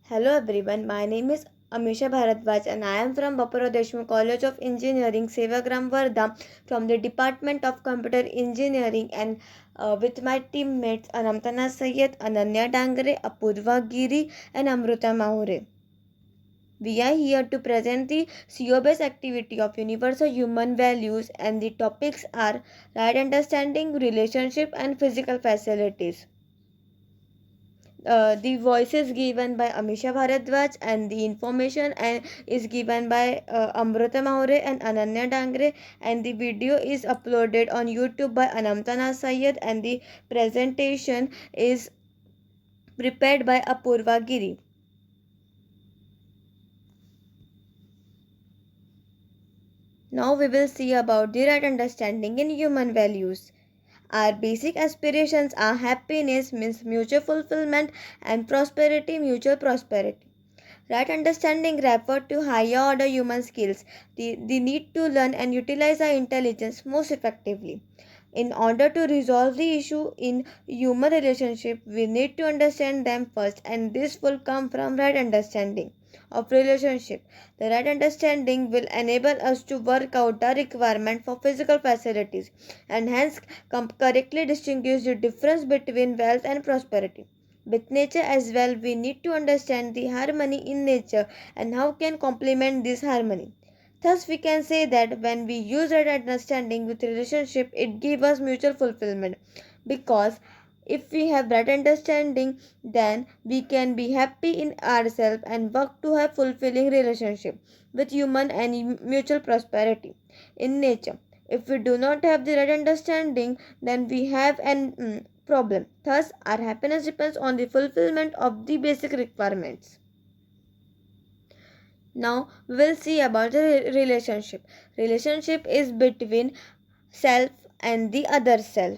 Hello everyone, my name is Amisha Bharadwaj and I am from Bapura Deshmukh College of Engineering, Sevagram, Varda from the Department of Computer Engineering and with my teammates Anamtana Syed, Ananya Dangre, Apurva Giri and Amruta Mahure. We are here to present the CO-based activity of universal human values and the topics are right understanding, relationship and physical facilities. The voice is given by Amisha Bharadwaj and the information is given by Amruta Mahure and Ananya Dangre, and the video is uploaded on YouTube by Anamtana Syed and the presentation is prepared by Apurva Giri. Now we will see about the right understanding in human values. Our basic aspirations are happiness means mutual fulfillment and prosperity mutual prosperity. Right understanding refer to higher order human skills, the need to learn and utilize our intelligence most effectively. In order to resolve the issue in human relationship, we need to understand them first, and this will come from right understanding of relationship. The right understanding will enable us to work out the requirement for physical facilities and hence correctly distinguish the difference between wealth and prosperity. With nature as well, we need to understand the harmony in nature and how can complement this harmony. Thus, we can say that when we use that understanding with relationship, it gives us mutual fulfillment. Because if we have that understanding, then we can be happy in ourselves and work to have fulfilling relationship with human and mutual prosperity in nature. If we do not have the right understanding, then we have an problem. Thus, our happiness depends on the fulfillment of the basic requirements. Now we will see about the relationship. Relationship is between self and the other self.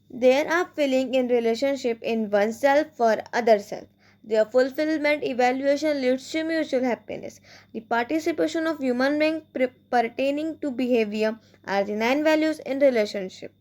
There are feeling in relationship in oneself for other self. Their fulfillment evaluation leads to mutual happiness. The participation of human being pertaining to behavior are the 9 values in relationship.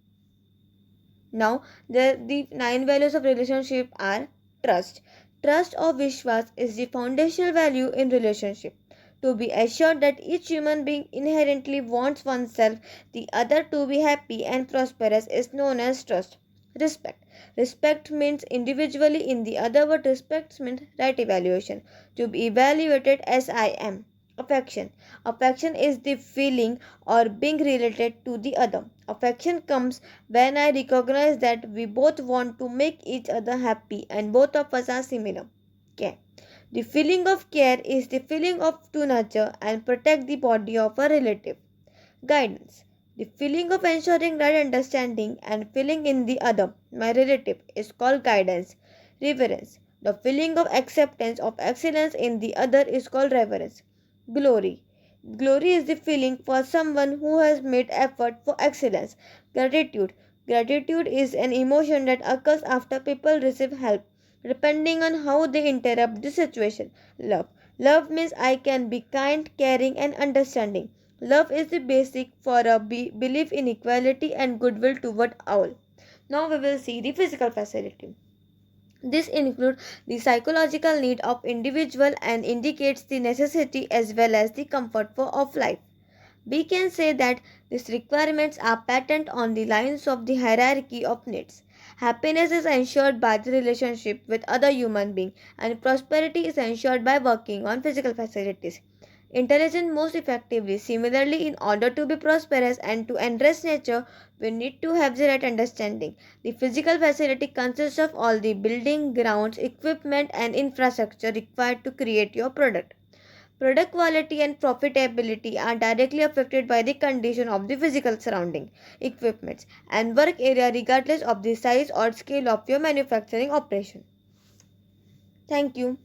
Now, the 9 values of relationship are trust. Trust or Vishwas is the foundational value in relationship. To be assured that each human being inherently wants oneself, the other to be happy and prosperous is known as trust. Respect. Respect means individually in the other, but respect means right evaluation. To be evaluated as I am. Affection. Affection is the feeling or being related to the other. Affection comes when I recognize that we both want to make each other happy and both of us are similar. Care. The feeling of care is the feeling of to nurture and protect the body of a relative. Guidance. The feeling of ensuring right understanding and feeling in the other, my relative, is called guidance. Reverence. The feeling of acceptance of excellence in the other is called reverence. Glory. Glory is the feeling for someone who has made effort for excellence. Gratitude. Gratitude is an emotion that occurs after people receive help, depending on how they interrupt the situation. Love. Love means I can be kind, caring, and understanding. Love is the basic for a belief in equality and goodwill toward all. Now we will see the physical facility. This includes the psychological need of individual and indicates the necessity as well as the comfort of life. We can say that these requirements are patent on the lines of the hierarchy of needs. Happiness is ensured by the relationship with other human beings and prosperity is ensured by working on physical facilities. Intelligent most effectively. Similarly, in order to be prosperous and to enrich nature, we need to have the right understanding. The physical facility consists of all the building, grounds, equipment, and infrastructure required to create your product. Product quality and profitability are directly affected by the condition of the physical surrounding, equipments, and work area regardless of the size or scale of your manufacturing operation. Thank you.